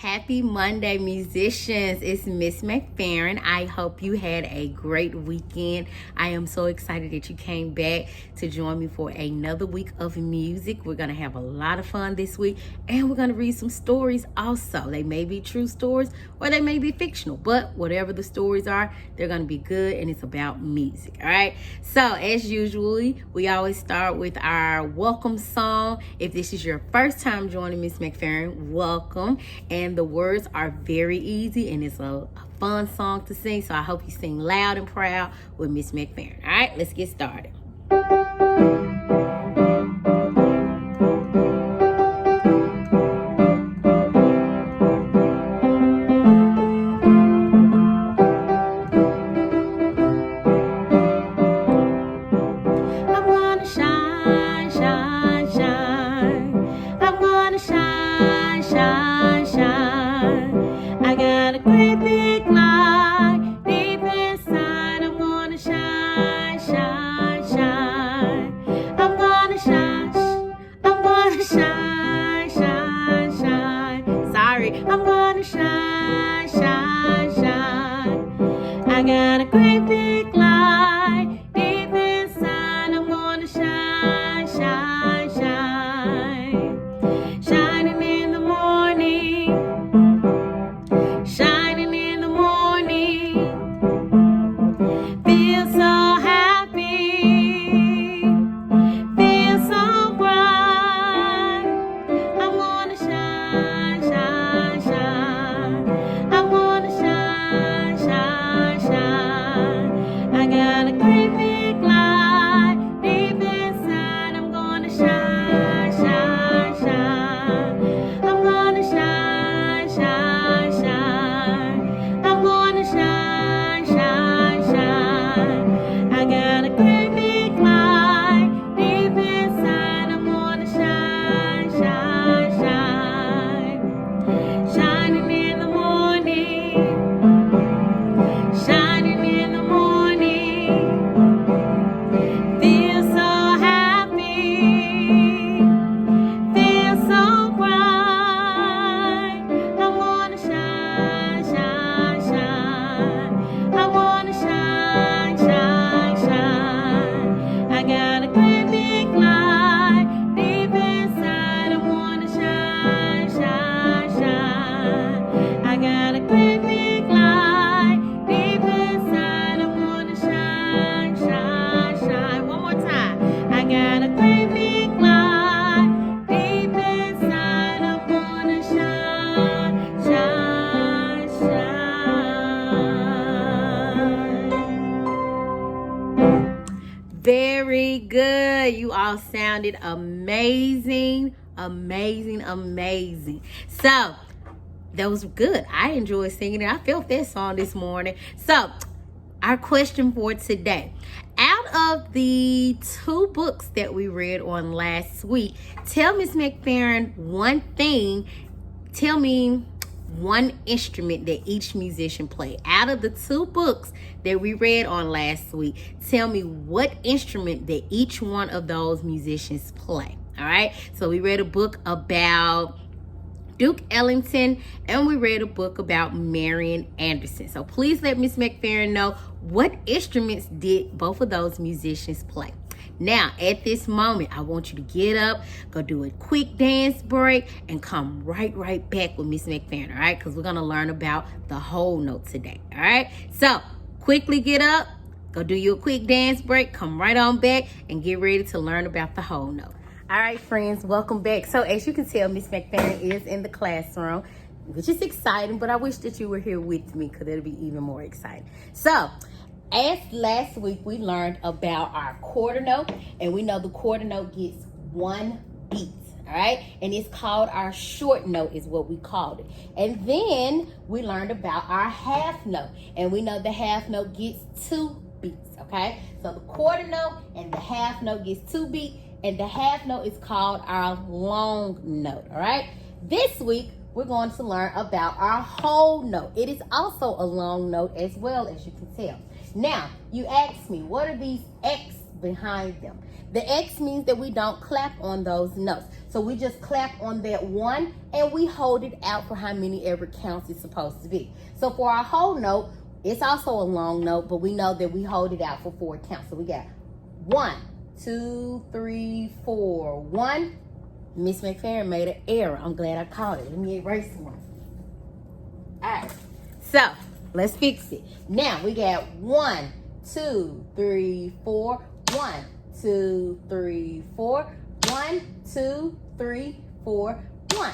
Happy Monday, musicians. It's Miss McFerrin. I hope you had a great weekend. I am so excited that you came back to join me for another week of music. We're going to have a lot of fun this week, and we're going to read some stories also. They may be true stories or they may be fictional, but whatever the stories are, they're going to be good, and it's about music. All right. So as usually, we always start with our welcome song. If this is your first time joining Miss McFerrin, welcome. And the words are very easy, and it's a fun song to sing. So I hope you sing loud and proud with Miss McFerrin. All right, let's get started. I'm gonna shine, shine, shine. I got a great big light deep inside. I'm gonna shine, shine, shine. Shining in the morning, shining in the morning. Feel so happy, feel so bright. I'm gonna shine, shine, shine. I'm gonna shine, shine, shine. I got a great big light deep inside. I'm gonna shine, shine, shine. I'm gonna shine, shine, shine. I'm gonna shine, shine, shine. I got a great big light deep inside. I'm gonna shine, shine, shine. Shining in the morning, shining in the morning. Feel so happy, feel so bright. I wanna shine, shine, shine. I wanna shine, shine, shine. I got a great big light deep inside. I wanna shine, shine, shine. I got a great big light deep inside. I wanna shine, shine, shine. One more time. I got a great big light deep inside. I wanna shine, shine, shine. Very good. You all sounded amazing, amazing, amazing. So that was good. I enjoyed singing it. I felt that song this morning. So our question for today: out of the 2 books that we read on last week, tell Miss McFerrin one thing. Tell me one instrument that each musician played. Out of the 2 books that we read on last week, tell me what instrument that each one of those musicians play. All right. So we read a book about Duke Ellington, and we read a book about Marian Anderson. So please let Miss McFerrin know, what instruments did both of those musicians play. Now, at this moment, I want you to get up, go do a quick dance break, and come right back with Miss McFerrin, all right? Because we're going to learn about the whole note today, all right? So quickly get up, go do your quick dance break, come right on back, and get ready to learn about the whole note. All right, friends, welcome back. So as you can tell, Miss McFerrin is in the classroom, which is exciting, but I wish that you were here with me because it'll be even more exciting. So as last week, we learned about our quarter note, and we know the quarter note gets 1 beat, all right? And it's called our short note is what we called it. And then we learned about our half note, and we know the half note gets 2 beats, okay? So the quarter note and the half note gets 2 beats, and the half note is called our long note, all right? This week, we're going to learn about our whole note. It is also a long note as well, as you can tell. Now, you asked me, what are these X behind them. The X means that we don't clap on those notes. So we just clap on that one and we hold it out for how many ever counts it's supposed to be. So for our whole note, it's also a long note, but we know that we hold it out for 4 counts. So we got 1, 2, 3, 4. 1. Miss McFerrin made an error. I'm glad I caught it. Let me erase one. All right. So let's fix it. Now we got 1, 2, 3, 4. 1, 2, 3, 4. 1, 2, 3, 4. 1,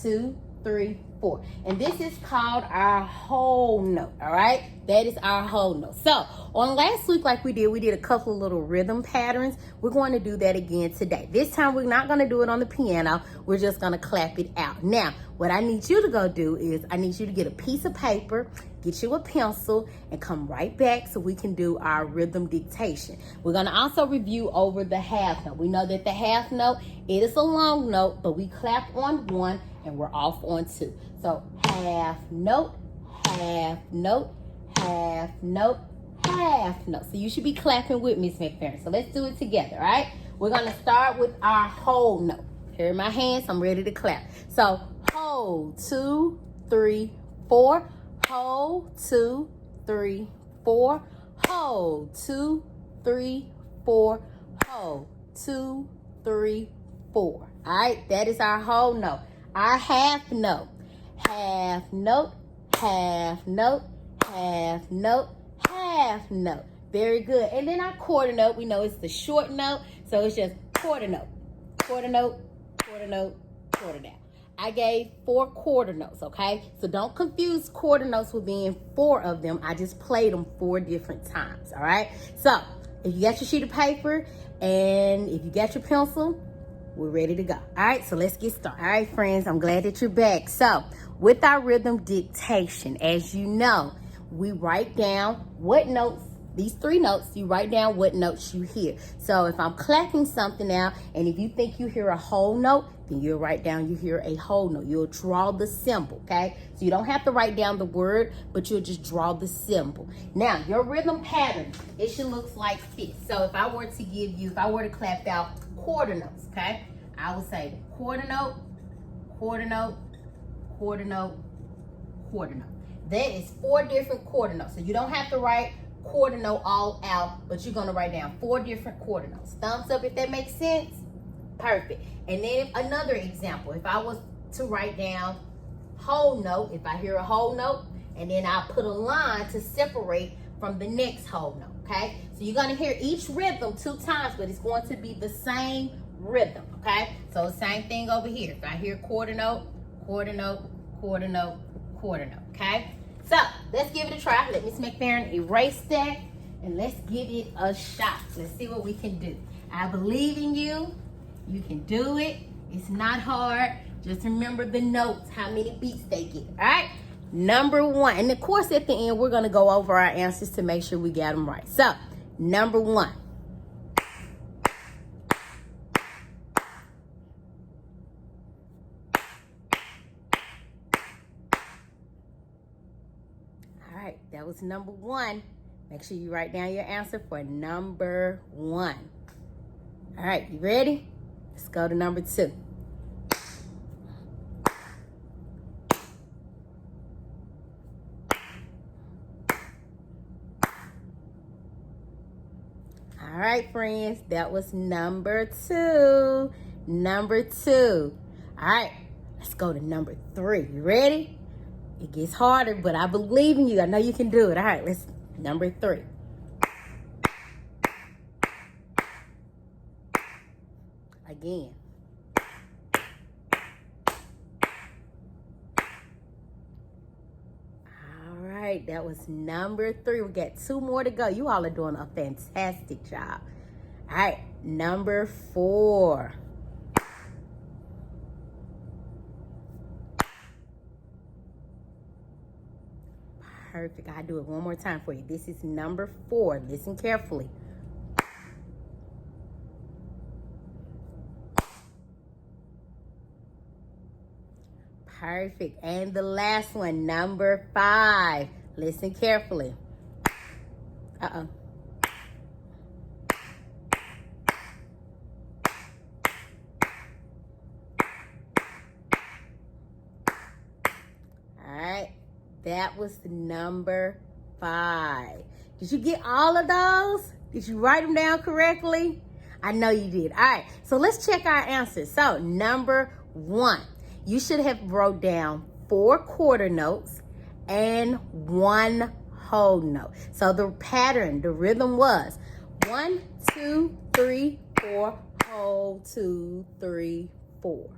2, 3, 4. And this is called our whole note. All right. That is our whole note. So on last week, like we did a couple of little rhythm patterns. We're going to do that again today. This time we're not going to do it on the piano. We're just going to clap it out. Now, what I need you to go do is I need you to get a piece of paper, get you a pencil, and come right back so we can do our rhythm dictation. We're going to also review over the half note. We know that the half note, it is a long note, but we clap on 1 and we're off on 2. So half note, half note, half note, half note. So you should be clapping with Miss McFerrin. So let's do it together, all right? We're going to start with our whole note. Here are my hands. I'm ready to clap. So hold, 2, 3, 4. Hold, 2, 3, 4. Hold, 2, 3, 4. Hold, 2, 3, 4. All right, that is our whole note. Our half note. Half note, half note, half note, half note. Very good. And then our quarter note, we know it's the short note, so it's just quarter note, quarter note, quarter note, quarter note. I gave 4 quarter notes, okay? So don't confuse quarter notes with being 4 of them. I just played them 4 different times, all right? So if you got your sheet of paper and if you got your pencil, we're ready to go. All right, so let's get started. All right, friends, I'm glad that you're back. So with our rhythm dictation, as you know, we write down what notes, these 3 notes, you write down what notes you hear. So if I'm clapping something out, and if you think you hear a whole note, then you'll write down you hear a whole note. You'll draw the symbol, okay? So you don't have to write down the word, but you'll just draw the symbol. Now, your rhythm pattern, it should look like this. So if I were to clap out quarter notes, okay? I would say quarter note, quarter note, quarter note, quarter note. That is 4 different quarter notes. So you don't have to write quarter note all out, but you're going to write down 4 different quarter notes. Thumbs up if that makes sense. Perfect. And then another example, if I was to write down whole note, if I hear a whole note, and then I'll put a line to separate from the next whole note, okay? So you're going to hear each rhythm 2 times, but it's going to be the same rhythm, okay? So same thing over here. If I hear quarter note, quarter note, quarter note, quarter note, okay? So let's give it a try. Let Miss McFerrin erase that, and let's give it a shot. Let's see what we can do. I believe in you. You can do it. It's not hard. Just remember the notes, how many beats they get, all right? Number 1, and of course at the end, we're gonna go over our answers to make sure we got them right. So, number 1. All right, that was number 1. Make sure you write down your answer for number 1. All right, you ready? Let's go to number 2. All right, friends, that was number 2. Number 2. All right, let's go to number 3. You ready? It gets harder, but I believe in you. I know you can do it. All right, let's number 3. Again. All right, that was number 3. We got 2 more to go. You all are doing a fantastic job. All right, number 4. Perfect. I'll do it one more time for you. This is number 4. Listen carefully. Perfect. And the last one, number 5. Listen carefully. Uh-oh. That was number 5. Did you get all of those? Did you write them down correctly? I know you did. All right, so let's check our answers. So number 1, you should have wrote down 4 quarter notes and 1 whole note. So the pattern, the rhythm was 1, 2, 3, 4, whole, 2, 3, 4.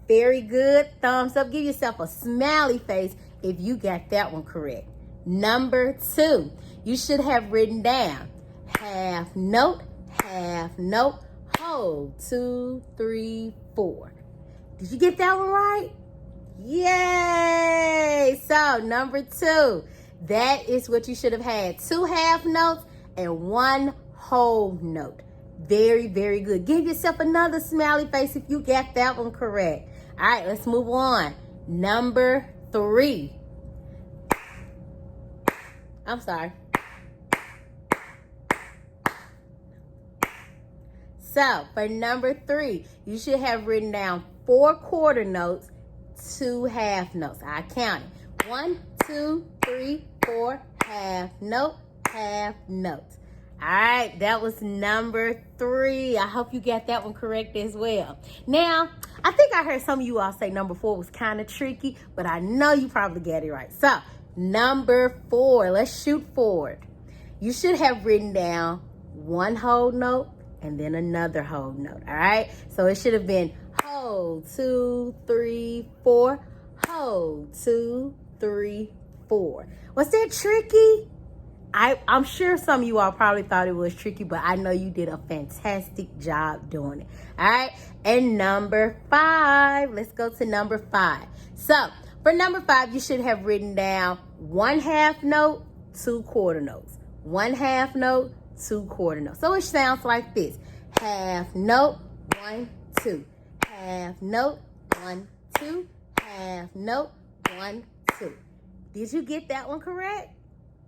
Very good. Thumbs up. Give yourself a smiley face if you got that one correct. Number 2, you should have written down half note, whole, 2, 3, 4. Did you get that one right? Yay! So number 2, that is what you should have had. 2 half notes and 1 whole note. Very, very good. Give yourself another smiley face if you got that one correct. All right, let's move on. Number 3. I'm sorry. So for number 3, you should have written down 4 quarter notes, 2 half notes. I counted. 1, 2, 3, 4, half note, half note. All right, that was number 3. I hope you got that one correct as well. Now, I think I heard some of you all say number 4 was kind of tricky, but I know you probably got it right. So, number 4, let's shoot forward. You should have written down 1 whole note and then another whole note, all right? So it should have been whole, 2, 3, 4, whole, 2, 3, 4. Was that tricky? I'm sure some of you all probably thought it was tricky, but I know you did a fantastic job doing it. All right. And number 5, let's go to number 5. So for number 5, you should have written down 1 half note, 2 quarter notes. 1 half note, 2 quarter notes. So it sounds like this. Half note, 1, 2. Half note, 1, 2. Half note, 1, 2. Did you get that one correct?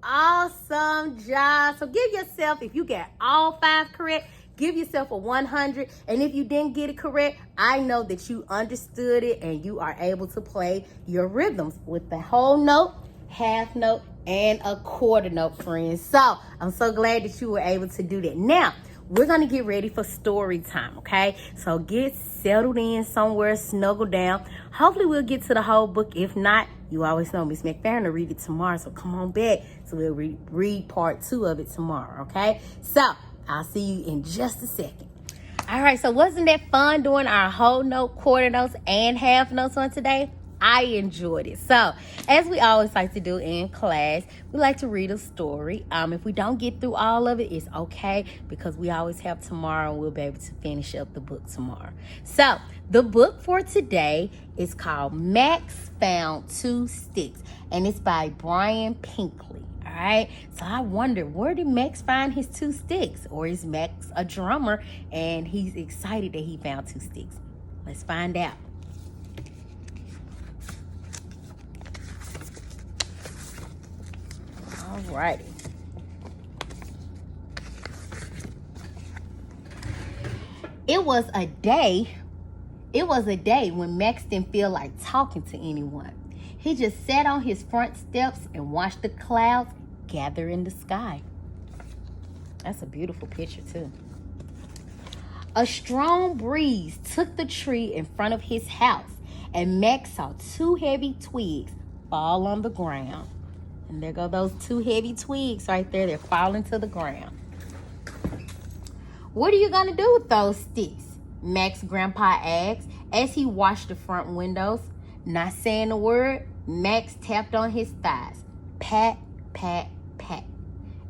Awesome job. So give yourself, if you got all 5 correct, give yourself a 100. And if you didn't get it correct, I know that you understood it and you are able to play your rhythms with the whole note, half note, and a quarter note, friends. So I'm so glad that you were able to do that. Now, we're going to get ready for story time, okay? So get settled in somewhere, snuggle down. Hopefully we'll get to the whole book. If not, you always know Miss McFerrin will read it tomorrow, so come on back. So we'll read part 2 of it tomorrow, okay? So I'll see you in just a second. All right, so wasn't that fun doing our whole note, quarter notes, and half notes on today? I enjoyed it. So, as we always like to do in class, we like to read a story. If we don't get through all of it, it's okay because we always have tomorrow and we'll be able to finish up the book tomorrow. So, the book for today is called Max Found 2 Sticks, and it's by Brian Pinkley. All right, so I wonder, where did Max find his 2 sticks? Or is Max a drummer and he's excited that he found 2 sticks? Let's find out. Alrighty. It was a day when Max didn't feel like talking to anyone. He just sat on his front steps and watched the clouds gather in the sky. That's a beautiful picture too. A strong breeze took the tree in front of his house, and Max saw 2 heavy twigs fall on the ground. And there go those 2 heavy twigs right there. They're falling to the ground. What are you going to do with those sticks? Max's grandpa asked as he watched the front windows. Not saying a word, Max tapped on his thighs. Pat, pat, pat.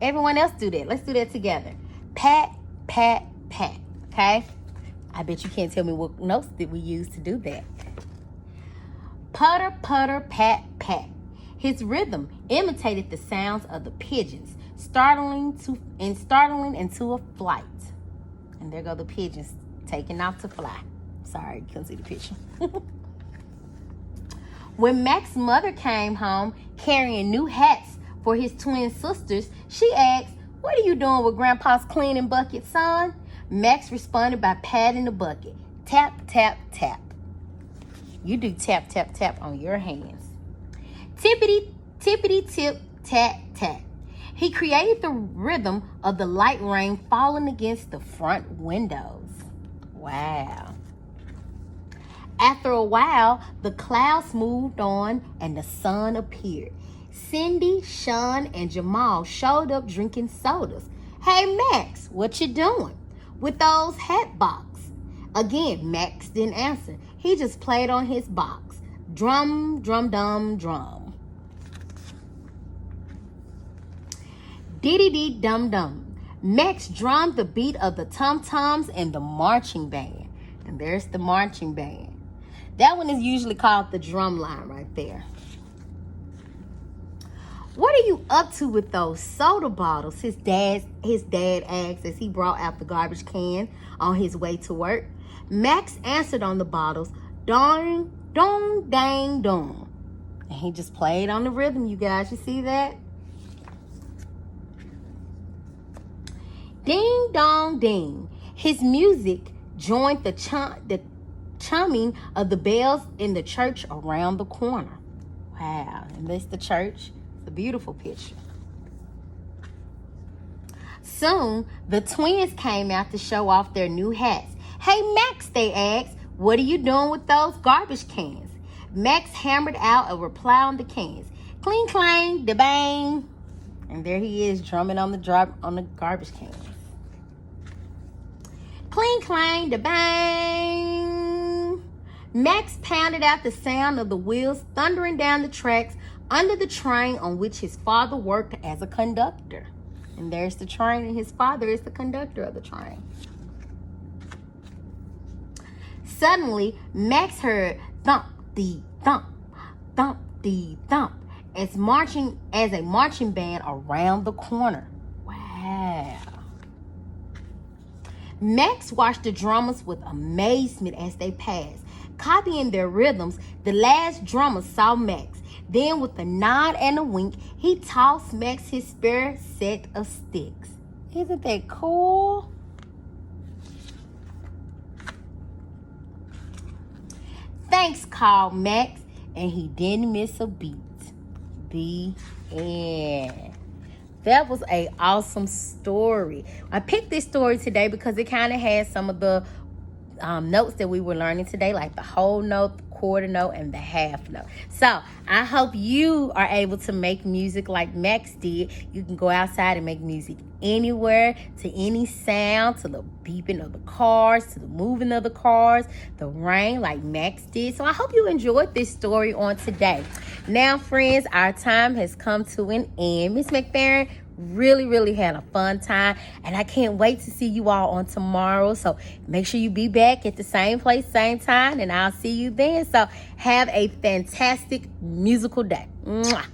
Everyone else do that. Let's do that together. Pat, pat, pat. Okay? I bet you can't tell me what notes did we use to do that. Putter, putter, pat, pat. His rhythm imitated the sounds of the pigeons, startling into a flight. And there go the pigeons taking off to fly. Sorry, you couldn't see the picture. When Max's mother came home carrying new hats for his twin sisters, she asked, "What are you doing with Grandpa's cleaning bucket, son?" Max responded by patting the bucket. Tap, tap, tap. You do tap, tap, tap on your hands. Tippity tippity tip tat tat. He created the rhythm of the light rain falling against the front windows. Wow. After a while, the clouds moved on and the sun appeared. Cindy, Sean, and Jamal showed up drinking sodas. Hey, Max, what you doing with those hat box? Again, Max didn't answer. He just played on his box. Drum, drum, dum, drum. Diddy dum dum. Max drummed the beat of the tum-tums and the marching band. And there's the marching band. That one is usually called the drum line right there. What are you up to with those soda bottles? His dad asked as he brought out the garbage can on his way to work. Max answered on the bottles, dong, dong, dang, dong. And he just played on the rhythm, you guys. You see that? Ding, dong, ding. His music joined the chumming of the bells in the church around the corner. Wow, and this the church. It's a beautiful picture. Soon, the twins came out to show off their new hats. Hey, Max, they asked, what are you doing with those garbage cans? Max hammered out a reply on the cans. Cling, clang, da bang. And there he is drumming on the garbage cans. Cling, clang, da bang. Max pounded out the sound of the wheels thundering down the tracks under the train on which his father worked as a conductor. And there's the train, and his father is the conductor of the train. Suddenly, Max heard thump-dee-thump, thump-dee-thump as a marching band around the corner. Wow. Max watched the drummers with amazement as they passed. Copying their rhythms, the last drummer saw Max. Then with a nod and a wink, he tossed Max his spare set of sticks. Isn't that cool? Thanks, called Max, and he didn't miss a beat. The end. That was a awesome story. I picked this story today because it kind of has some of the notes that we were learning today, like the whole note, the quarter note, and the half note. So I hope you are able to make music like Max did. You can go outside and make music anywhere, to any sound, to the beeping of the cars, to the moving of the cars, the rain like Max did. So I hope you enjoyed this story on today. Now, friends, our time has come to an end. Miss McFerrin really had a fun time, and I can't wait to see you all on tomorrow. So make sure you be back at the same place, same time, and I'll see you then. So have a fantastic musical day. Mwah.